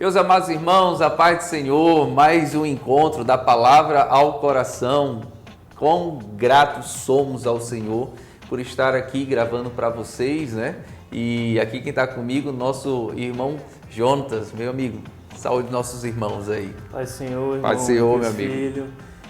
Meus amados irmãos, a paz do Senhor, mais um encontro da palavra ao coração. Quão gratos somos ao Senhor por estar aqui gravando para vocês, né? E aqui quem está comigo, nosso irmão Jonatas, meu amigo. Saúde nossos irmãos aí. Paz do Senhor, irmão. Paz do Senhor, meu amigo. Filho.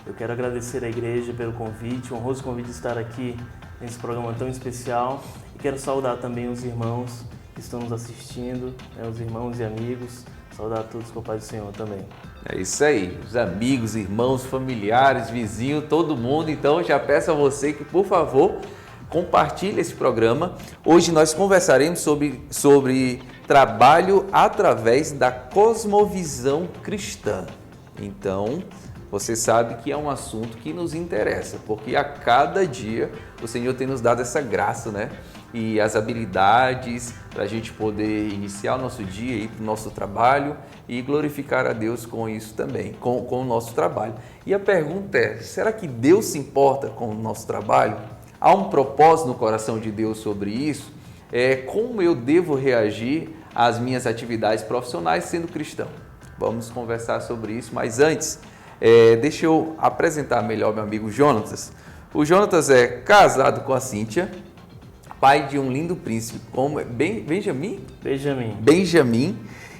Eu quero agradecer à igreja pelo convite, o honroso convite de estar aqui nesse programa tão especial. E quero saudar também os irmãos que estão nos assistindo, os irmãos e amigos. Saudar a todos com a paz do Senhor também. É isso aí, os amigos, irmãos, familiares, vizinhos, todo mundo. Então já peço a você que, por favor, compartilhe esse programa. Hoje nós conversaremos sobre trabalho através da cosmovisão cristã. Então, você sabe que é um assunto que nos interessa, porque a cada dia o Senhor tem nos dado essa graça, né? E as habilidades para a gente poder iniciar o nosso dia, ir para o nosso trabalho e glorificar a Deus com isso também, com o nosso trabalho. E a pergunta é, será que Deus se importa com o nosso trabalho? Há um propósito no coração de Deus sobre isso? Como eu devo reagir às minhas atividades profissionais sendo cristão? Vamos conversar sobre isso, mas antes, deixa eu apresentar melhor meu amigo Jonatas. O Jonatas é casado com a Cíntia, pai de um lindo príncipe, como Benjamin.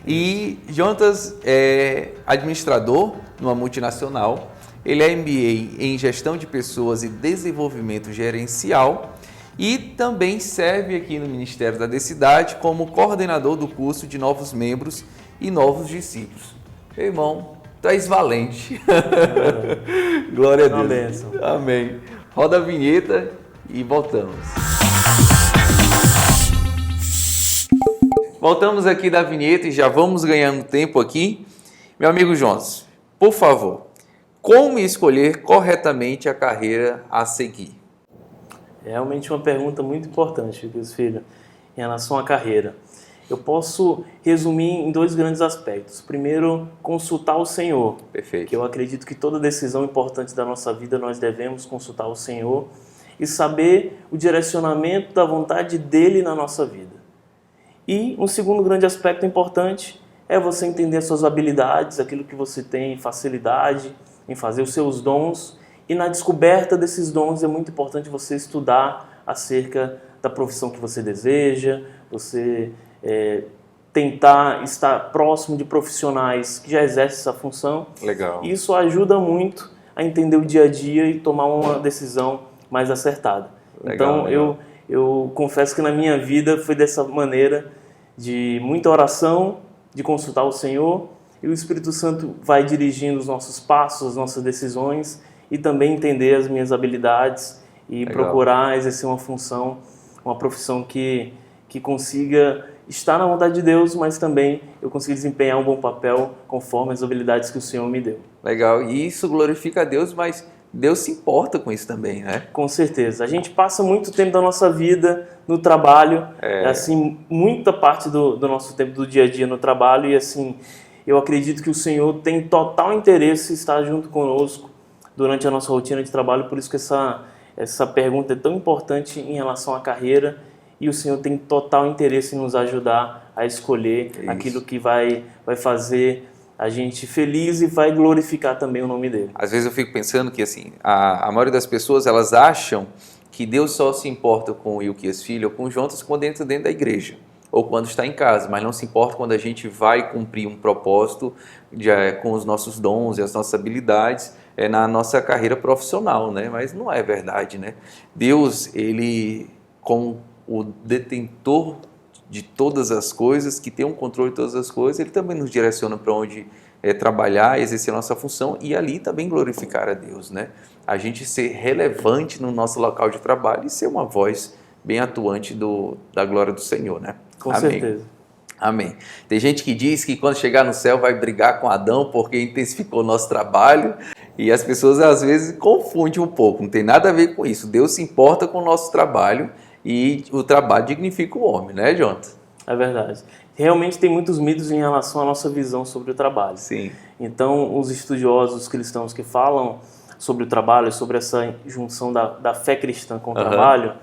E Jonatas é administrador numa multinacional. Ele é MBA em gestão de pessoas e desenvolvimento gerencial e também serve aqui no Ministério da Decidade como coordenador do curso de novos membros e novos discípulos. Meu irmão, tu és valente. Glória a Deus. Bênção. Amém. Roda a vinheta e voltamos. Voltamos aqui da vinheta e já vamos ganhando tempo aqui. Meu amigo Jonas, por favor, como escolher corretamente a carreira a seguir? É realmente uma pergunta muito importante, meus filhos, em relação à carreira. Eu posso resumir em dois grandes aspectos. Primeiro, consultar o Senhor. Perfeito. Que eu acredito que toda decisão importante da nossa vida nós devemos consultar o Senhor e saber o direcionamento da vontade dele na nossa vida. E um segundo grande aspecto importante é você entender as suas habilidades, aquilo que você tem facilidade em fazer, os seus dons. E na descoberta desses dons é muito importante você estudar acerca da profissão que você deseja, você tentar estar próximo de profissionais que já exercem essa função. Legal. Isso ajuda muito a entender o dia a dia e tomar uma decisão mais acertada. Legal, Então, eu confesso que na minha vida foi dessa maneira, de muita oração, de consultar o Senhor, e o Espírito Santo vai dirigindo os nossos passos, as nossas decisões, e também entender as minhas habilidades e Legal. Procurar exercer uma função, uma profissão que consiga estar na vontade de Deus, mas também eu consiga desempenhar um bom papel conforme as habilidades que o Senhor me deu. Legal, e isso glorifica a Deus, mas Deus se importa com isso também, né? Com certeza. A gente passa muito tempo da nossa vida no trabalho, assim, muita parte do nosso tempo do dia a dia no trabalho, e assim, eu acredito que o Senhor tem total interesse em estar junto conosco durante a nossa rotina de trabalho, por isso que essa pergunta é tão importante em relação à carreira, e o Senhor tem total interesse em nos ajudar a escolher aquilo que vai fazer a gente feliz e vai glorificar também o nome dele. Às vezes eu fico pensando que assim, a maioria das pessoas, elas acham que Deus só se importa com o Ilquias Filho ou com o Jonatas quando entra dentro da igreja ou quando está em casa, mas não se importa quando a gente vai cumprir um propósito com os nossos dons e as nossas habilidades na nossa carreira profissional, né? Mas não é verdade, né? Deus, ele, como o detentor de todas as coisas, que tem um controle de todas as coisas, ele também nos direciona para onde trabalhar, exercer a nossa função e ali também glorificar a Deus, né? A gente ser relevante no nosso local de trabalho e ser uma voz bem atuante da glória do Senhor, né? Com Amém. certeza. Amém. Tem gente que diz que quando chegar no céu vai brigar com Adão porque intensificou o nosso trabalho, e as pessoas às vezes confundem um pouco, não tem nada a ver com isso. Deus se importa com o nosso trabalho e o trabalho dignifica o homem, né, Jonathan? É verdade. Realmente tem muitos mitos em relação à nossa visão sobre o trabalho. Sim. Então, os estudiosos cristãos que falam sobre o trabalho, sobre essa junção da fé cristã com o trabalho,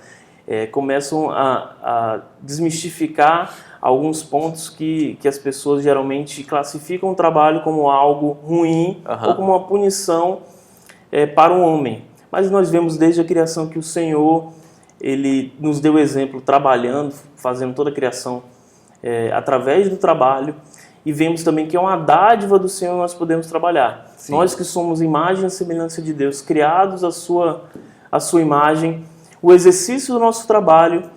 começam a desmistificar alguns pontos que as pessoas geralmente classificam o trabalho como algo ruim ou como uma punição para o homem. Mas nós vemos desde a criação que o Senhor, Ele nos deu exemplo trabalhando, fazendo toda a criação através do trabalho, e vemos também que é uma dádiva do Senhor nós podemos trabalhar. Sim. Nós que somos imagem e semelhança de Deus, criados à sua imagem, o exercício do nosso trabalho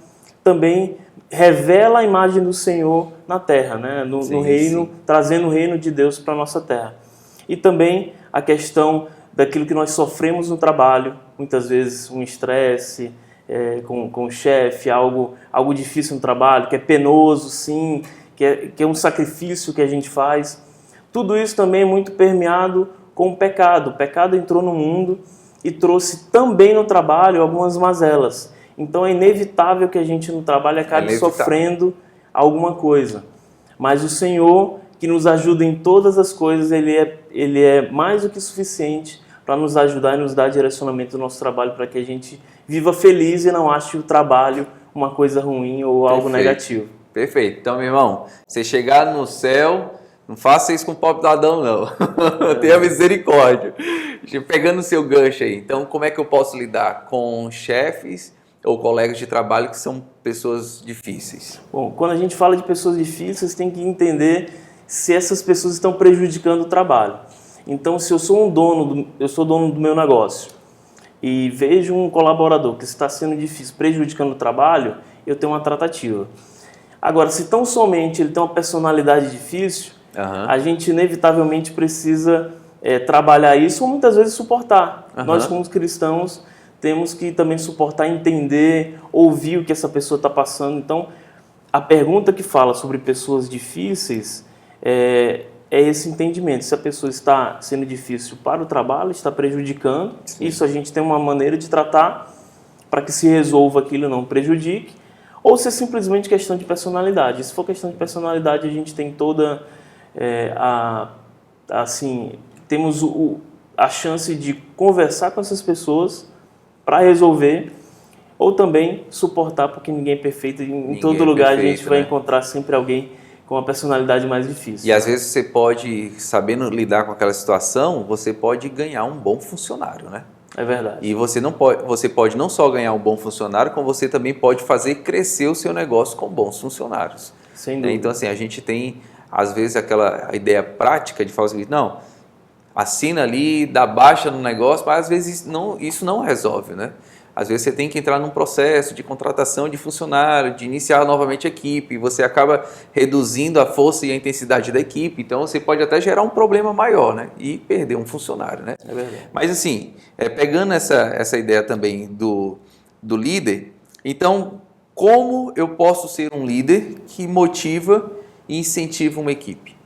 também revela a imagem do Senhor na terra, né? no reino, sim. Trazendo o reino de Deus para a nossa terra. E também a questão daquilo que nós sofremos no trabalho, muitas vezes um estresse com o chefe, algo difícil no trabalho, que é penoso, sim, que é um sacrifício que a gente faz. Tudo isso também é muito permeado com o pecado. O pecado entrou no mundo e trouxe também no trabalho algumas mazelas. Então é inevitável que a gente no trabalho acabe sofrendo alguma coisa. Mas o Senhor, que nos ajuda em todas as coisas, Ele é mais do que suficiente para nos ajudar e nos dar direcionamento do nosso trabalho, para que a gente viva feliz e não ache o trabalho uma coisa ruim ou algo negativo. Perfeito. Então, meu irmão, você chegar no céu, não faça isso com o pobre do Adão, não. Tenha misericórdia. Pegando o seu gancho aí, então como é que eu posso lidar com chefes ou colegas de trabalho que são pessoas difíceis? Bom, quando a gente fala de pessoas difíceis, tem que entender se essas pessoas estão prejudicando o trabalho. Então, se eu sou dono do meu negócio e vejo um colaborador que está sendo difícil, prejudicando o trabalho, eu tenho uma tratativa. Agora, se tão somente ele tem uma personalidade difícil, a gente inevitavelmente precisa trabalhar isso ou muitas vezes suportar. Nós, como cristãos, temos que também suportar, entender, ouvir o que essa pessoa está passando. Então, a pergunta que fala sobre pessoas difíceis é esse entendimento. Se a pessoa está sendo difícil para o trabalho, está prejudicando, sim. Isso a gente tem uma maneira de tratar para que se resolva aquilo e não prejudique. Ou se é simplesmente questão de personalidade. Se for questão de personalidade, a gente tem toda temos a chance de conversar com essas pessoas para resolver, ou também suportar, porque ninguém é perfeito. Em todo lugar a gente vai encontrar sempre alguém com uma personalidade mais difícil. E às vezes você pode, sabendo lidar com aquela situação, você pode ganhar um bom funcionário, né? É verdade. E você pode não só ganhar um bom funcionário, como você também pode fazer crescer o seu negócio com bons funcionários. Sem dúvida. Então, assim, a gente tem, às vezes, aquela ideia prática de falar assim, não, assina ali, dá baixa no negócio, mas às vezes isso não resolve, né? Às vezes você tem que entrar num processo de contratação de funcionário, de iniciar novamente a equipe, e você acaba reduzindo a força e a intensidade da equipe, então você pode até gerar um problema maior, né? E perder um funcionário, né? É verdade. Mas assim, pegando essa ideia também do líder, então como eu posso ser um líder que motiva e incentiva uma equipe?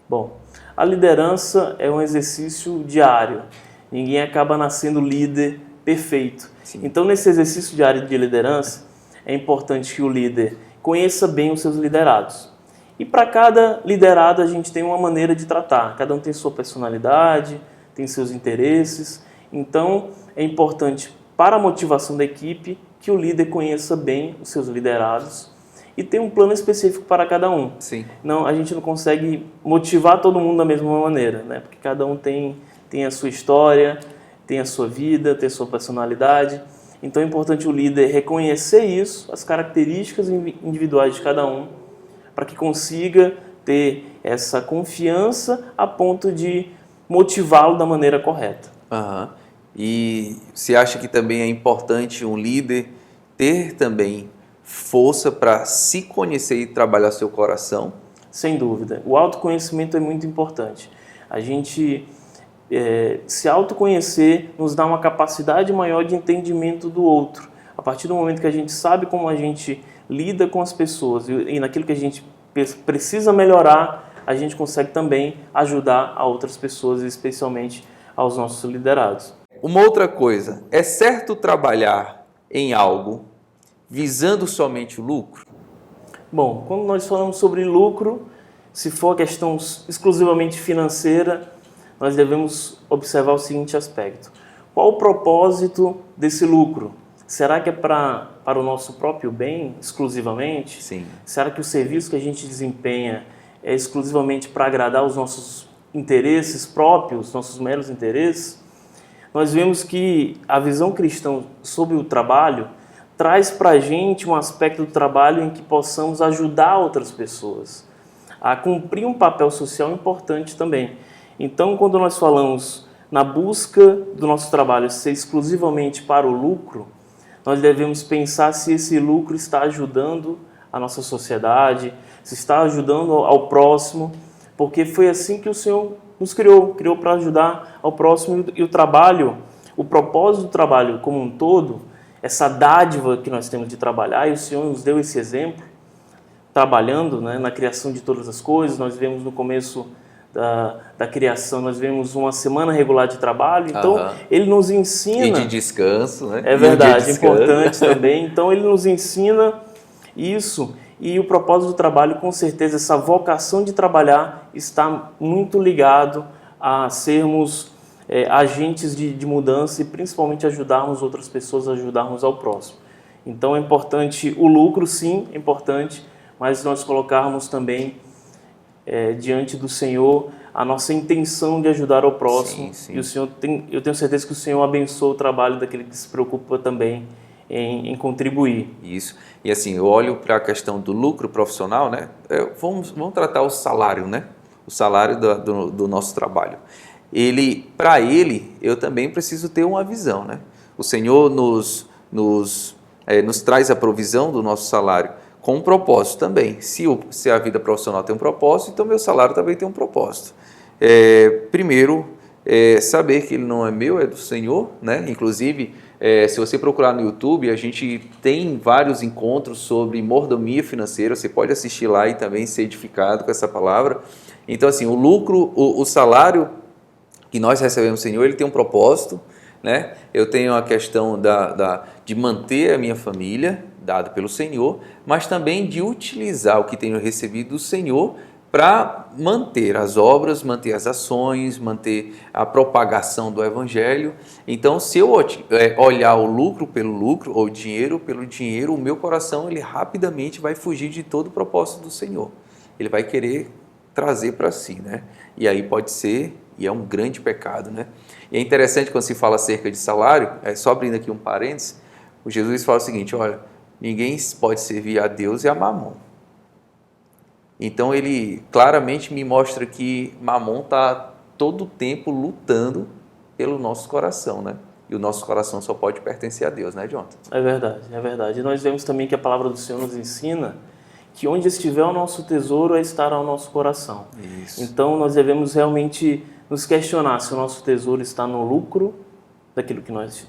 Bom, a liderança é um exercício diário. Ninguém acaba nascendo líder perfeito. Sim. Então, nesse exercício diário de liderança, é importante que o líder conheça bem os seus liderados. E para cada liderado, a gente tem uma maneira de tratar. Cada um tem sua personalidade, tem seus interesses. Então, é importante, para a motivação da equipe, que o líder conheça bem os seus liderados e tenha um plano específico para cada um. Sim. Não, a gente não consegue motivar todo mundo da mesma maneira, né? Porque cada um tem a sua história, tem a sua vida, tem a sua personalidade. Então é importante o líder reconhecer isso, as características individuais de cada um, para que consiga ter essa confiança a ponto de motivá-lo da maneira correta. E você acha que também é importante um líder ter também força para se conhecer e trabalhar seu coração? Sem dúvida. O autoconhecimento é muito importante. A gente se autoconhecer nos dá uma capacidade maior de entendimento do outro. A partir do momento que a gente sabe como a gente lida com as pessoas e naquilo que a gente precisa melhorar, a gente consegue também ajudar a outras pessoas, especialmente aos nossos liderados. Uma outra coisa, é certo trabalhar em algo visando somente o lucro? Bom, quando nós falamos sobre lucro, se for questão exclusivamente financeira, nós devemos observar o seguinte aspecto. Qual o propósito desse lucro? Será que é para o nosso próprio bem, exclusivamente? Sim. Será que o serviço que a gente desempenha é exclusivamente para agradar os nossos interesses próprios, nossos meros interesses? Nós vemos que a visão cristã sobre o trabalho traz para a gente um aspecto do trabalho em que possamos ajudar outras pessoas a cumprir um papel social importante também. Então, quando nós falamos na busca do nosso trabalho ser exclusivamente para o lucro, nós devemos pensar se esse lucro está ajudando a nossa sociedade, se está ajudando ao próximo, porque foi assim que o Senhor nos criou para ajudar ao próximo, e o trabalho, o propósito do trabalho como um todo, essa dádiva que nós temos de trabalhar, e o Senhor nos deu esse exemplo, trabalhando, né, na criação de todas as coisas. Nós vemos no começo da criação, nós vemos uma semana regular de trabalho, então Ele nos ensina... E de descanso, né? É verdade, importante também. Então Ele nos ensina isso, e o propósito do trabalho, com certeza, essa vocação de trabalhar está muito ligado a sermos agentes de mudança e principalmente ajudarmos outras pessoas, ajudarmos ao próximo. Então é importante, o lucro sim, é importante, mas nós colocarmos também diante do Senhor a nossa intenção de ajudar ao próximo. Sim, sim. E o Senhor eu tenho certeza que o Senhor abençoa o trabalho daquele que se preocupa também em contribuir. Isso. E assim, eu olho para a questão do lucro profissional, né? Vamos tratar o salário, né? O salário do nosso trabalho. Para ele, eu também preciso ter uma visão, né? O Senhor nos traz a provisão do nosso salário com um propósito também. Se a vida profissional tem um propósito, então meu salário também tem um propósito. Primeiro, saber que ele não é meu, é do Senhor, né? Inclusive, se você procurar no YouTube, a gente tem vários encontros sobre mordomia financeira, você pode assistir lá e também ser edificado com essa palavra. Então, assim, o lucro, o salário que nós recebemos do Senhor, ele tem um propósito, né? Eu tenho a questão de manter a minha família, dado pelo Senhor, mas também de utilizar o que tenho recebido do Senhor para manter as obras, manter as ações, manter a propagação do Evangelho. Então, se eu olhar o lucro pelo lucro, ou o dinheiro pelo dinheiro, o meu coração ele rapidamente vai fugir de todo o propósito do Senhor. Ele vai querer trazer para si, né? E aí pode ser, e é um grande pecado, né? E é interessante quando se fala acerca de salário, só abrindo aqui um parênteses, o Jesus fala o seguinte, olha, ninguém pode servir a Deus e a Mamon. Então ele claramente me mostra que Mamon está todo o tempo lutando pelo nosso coração, né? E o nosso coração só pode pertencer a Deus, né, Jonathan? É verdade, é verdade. E nós vemos também que a palavra do Senhor nos ensina que onde estiver o nosso tesouro, estará o nosso coração. Isso. Então nós devemos realmente nos questionar se o nosso tesouro está no lucro daquilo que nós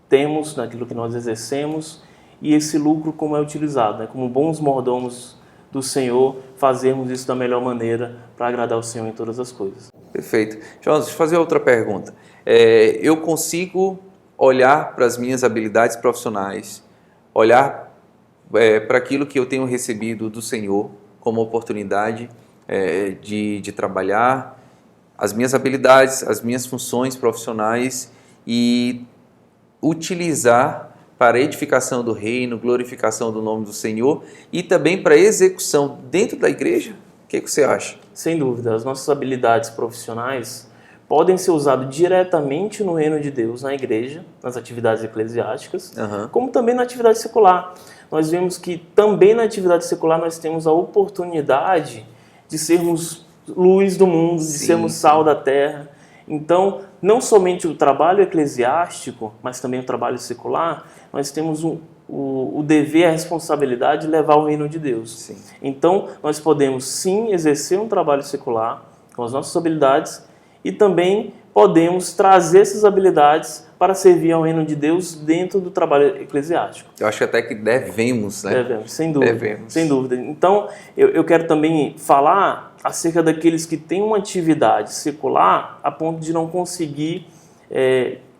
temos, daquilo que nós exercemos, e esse lucro como é utilizado, né? Como bons mordomos do Senhor, fazermos isso da melhor maneira para agradar o Senhor em todas as coisas. Perfeito. Jonas, deixa eu fazer outra pergunta. Eu consigo olhar para as minhas habilidades profissionais, olhar para aquilo que eu tenho recebido do Senhor como oportunidade de trabalhar, as minhas habilidades, as minhas funções profissionais e utilizar para a edificação do reino, glorificação do nome do Senhor e também para a execução dentro da igreja? O que você acha? Sem dúvida, as nossas habilidades profissionais podem ser usadas diretamente no reino de Deus, na igreja, nas atividades eclesiásticas, como também na atividade secular. Nós vemos que também na atividade secular nós temos a oportunidade de sermos luz do mundo, de sermos sal da terra. Então, não somente o trabalho eclesiástico, mas também o trabalho secular, nós temos o dever, a responsabilidade de levar o reino de Deus. Sim. Então, nós podemos sim exercer um trabalho secular com as nossas habilidades e também podemos trazer essas habilidades para servir ao reino de Deus dentro do trabalho eclesiástico. Eu acho até que devemos, né? Devemos, sem dúvida. Devemos. Sem dúvida. Então, eu quero também falar acerca daqueles que têm uma atividade secular a ponto de não conseguir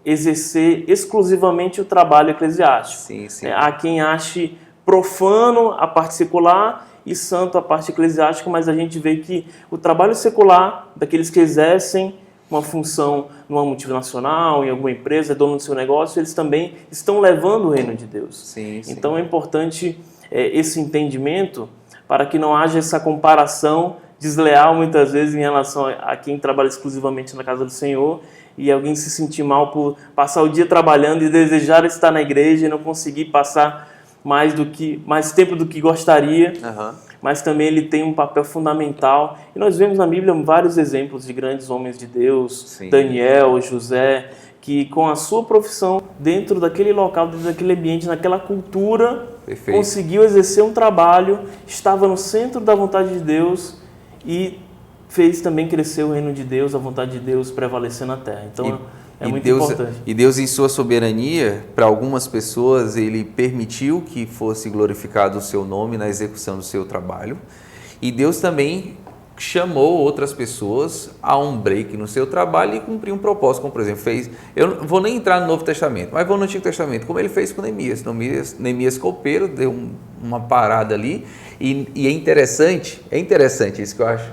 exercer exclusivamente o trabalho eclesiástico. Sim, sim. Há quem ache profano a parte secular e santo a parte eclesiástica, mas a gente vê que o trabalho secular, daqueles que exercem uma função numa multinacional, em alguma empresa, é dono do seu negócio, eles também estão levando o reino de Deus. Sim, sim. Então é importante esse entendimento para que não haja essa comparação desleal muitas vezes em relação a quem trabalha exclusivamente na casa do Senhor e alguém se sentir mal por passar o dia trabalhando e desejar estar na igreja e não conseguir passar mais tempo do que gostaria. Mas também ele tem um papel fundamental. E nós vemos na Bíblia vários exemplos de grandes homens de Deus, Sim. Daniel, José, que com a sua profissão, dentro daquele local, dentro daquele ambiente, naquela cultura, Perfeito. conseguiu exercer um trabalho, estava no centro da vontade de Deus e fez também crescer o reino de Deus, a vontade de Deus prevalecer na terra. Então é muito importante. E Deus, em sua soberania, para algumas pessoas, Ele permitiu que fosse glorificado o seu nome na execução do seu trabalho. E Deus também chamou outras pessoas a um break no seu trabalho e cumprir um propósito, como por exemplo, eu não vou nem entrar no Novo Testamento, mas vou no Antigo Testamento, como Ele fez com Neemias. Neemias copeiro, deu uma parada ali, e é interessante isso que eu acho,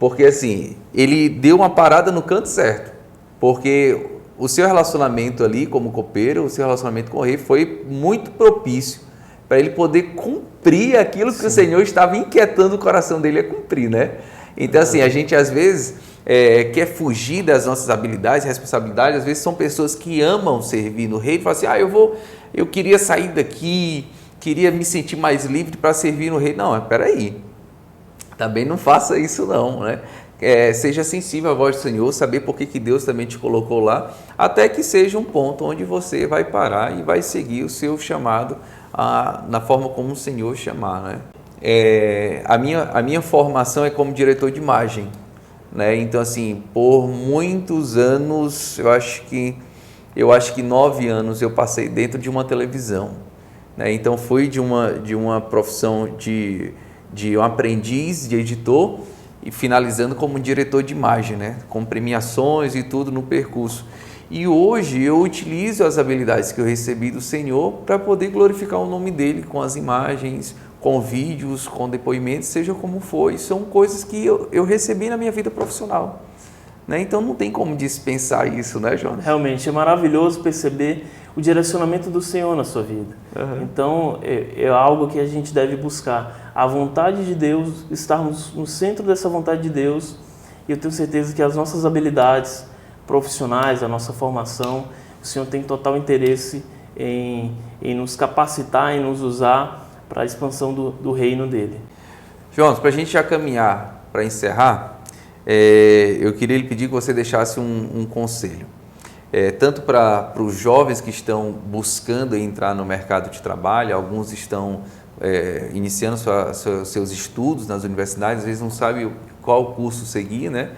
porque assim, ele deu uma parada no canto certo, porque o seu relacionamento ali como copeiro, o seu relacionamento com o rei foi muito propício para ele poder cumprir aquilo que o Senhor estava inquietando o coração dele a cumprir, né? Então assim, a gente às vezes quer fugir das nossas habilidades, responsabilidades. Às vezes são pessoas que amam servir no rei e falam assim, eu queria sair daqui, queria me sentir mais livre para servir no rei. Não, peraí, também não faça isso não, né? Seja sensível à voz do Senhor, saber por que Deus também te colocou lá, até que seja um ponto onde você vai parar e vai seguir o seu chamado na forma como o Senhor chamar, né? A minha formação é como diretor de imagem, né? Então assim, por muitos anos, eu acho que 9 anos eu passei dentro de uma televisão, né? Então fui de uma profissão de um aprendiz de editor e finalizando como diretor de imagem, né? Com premiações e tudo no percurso. E hoje eu utilizo as habilidades que eu recebi do Senhor para poder glorificar o nome dele com as imagens, com vídeos, com depoimentos, seja como for. São coisas que eu recebi na minha vida profissional, né? Então não tem como dispensar isso, né, Jonas? Realmente é maravilhoso perceber o direcionamento do Senhor na sua vida. Então é algo que a gente deve buscar. A vontade de Deus, estarmos no centro dessa vontade de Deus, e eu tenho certeza que as nossas habilidades profissionais, a nossa formação, o Senhor tem total interesse em nos capacitar, em nos usar para a expansão do reino dele. Jonas, para a gente já caminhar para encerrar, eu queria lhe pedir que você deixasse um conselho, tanto para os jovens que estão buscando entrar no mercado de trabalho. Alguns estão iniciando seus estudos nas universidades, às vezes não sabem qual curso seguir, né?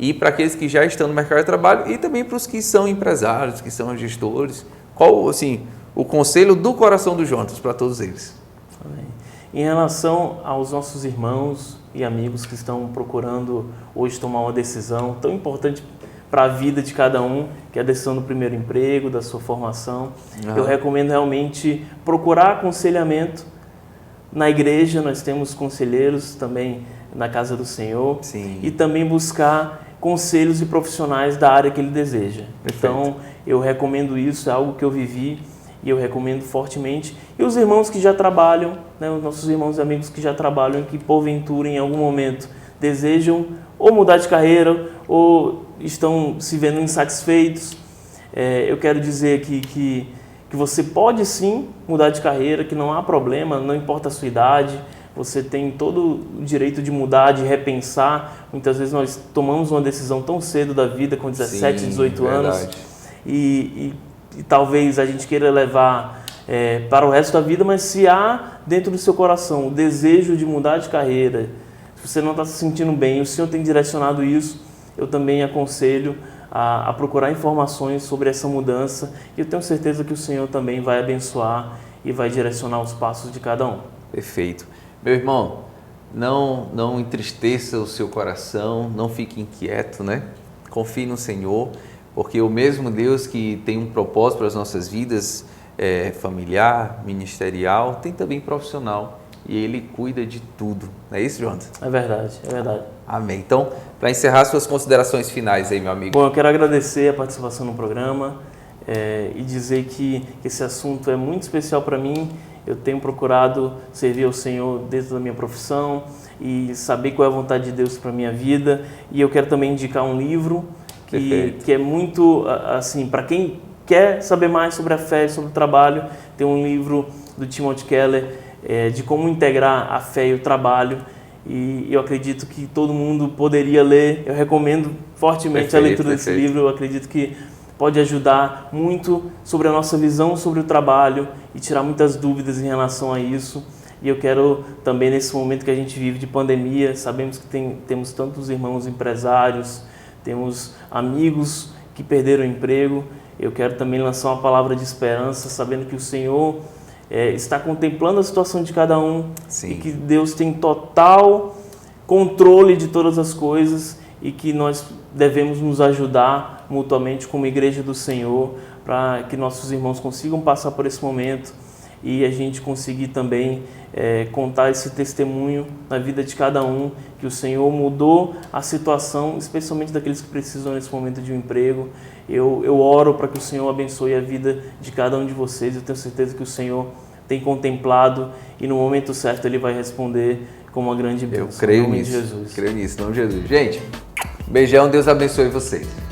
E para aqueles que já estão no mercado de trabalho e também para os que são empresários, que são gestores. Qual, assim, o conselho do coração do Jonas para todos eles? Amém. Em relação aos nossos irmãos e amigos que estão procurando hoje tomar uma decisão tão importante para a vida de cada um, que é a decisão do primeiro emprego, da sua formação, eu recomendo realmente procurar aconselhamento na igreja. Nós temos conselheiros também na casa do Senhor. Sim. E também buscar conselhos e profissionais da área que ele deseja. Perfeito. Então, eu recomendo isso, é algo que eu vivi e eu recomendo fortemente. E os irmãos que já trabalham, né, os nossos irmãos e amigos que já trabalham, que porventura em algum momento desejam ou mudar de carreira ou estão se vendo insatisfeitos, eu quero dizer que você pode sim mudar de carreira, que não há problema, não importa a sua idade. Você tem todo o direito de mudar, de repensar. Muitas vezes nós tomamos uma decisão tão cedo da vida, com 17, 18 anos, e talvez a gente queira levar para o resto da vida, mas se há dentro do seu coração o desejo de mudar de carreira, se você não está se sentindo bem, o Senhor tem direcionado isso, eu também aconselho a procurar informações sobre essa mudança, e eu tenho certeza que o Senhor também vai abençoar e vai direcionar os passos de cada um. Perfeito. Meu irmão, não entristeça o seu coração, não fique inquieto, né? Confie no Senhor, porque o mesmo Deus que tem um propósito para as nossas vidas, familiar, ministerial, tem também profissional. e Ele cuida de tudo. Não é isso, Jonathan? É verdade, é verdade. Amém. Então, para encerrar suas considerações finais aí, meu amigo. Bom, eu quero agradecer a participação no programa e dizer que esse assunto é muito especial para mim. Eu tenho procurado servir ao Senhor dentro da minha profissão e saber qual é a vontade de Deus para a minha vida. E eu quero também indicar um livro que é muito, assim, para quem quer saber mais sobre a fé e sobre o trabalho, tem um livro do Timothy Keller de como integrar a fé e o trabalho. E eu acredito que todo mundo poderia ler. Eu recomendo fortemente a leitura desse livro. Eu acredito que pode ajudar muito sobre a nossa visão sobre o trabalho e tirar muitas dúvidas em relação a isso. E eu quero também, nesse momento que a gente vive de pandemia, sabemos que temos tantos irmãos empresários, temos amigos que perderam o emprego. Eu quero também lançar uma palavra de esperança, sabendo que o Senhor está contemplando a situação de cada um. Sim. E que Deus tem total controle de todas as coisas e que nós devemos nos ajudar mutuamente como igreja do Senhor para que nossos irmãos consigam passar por esse momento e a gente conseguir também contar esse testemunho na vida de cada um, que o Senhor mudou a situação, especialmente daqueles que precisam nesse momento de um emprego. Eu oro para que o Senhor abençoe a vida de cada um de vocês. Eu tenho certeza que o Senhor tem contemplado e no momento certo Ele vai responder com uma grande bênção. Eu creio nisso. Jesus. Creio nisso, em nome de Jesus. Gente, beijão, Deus abençoe vocês.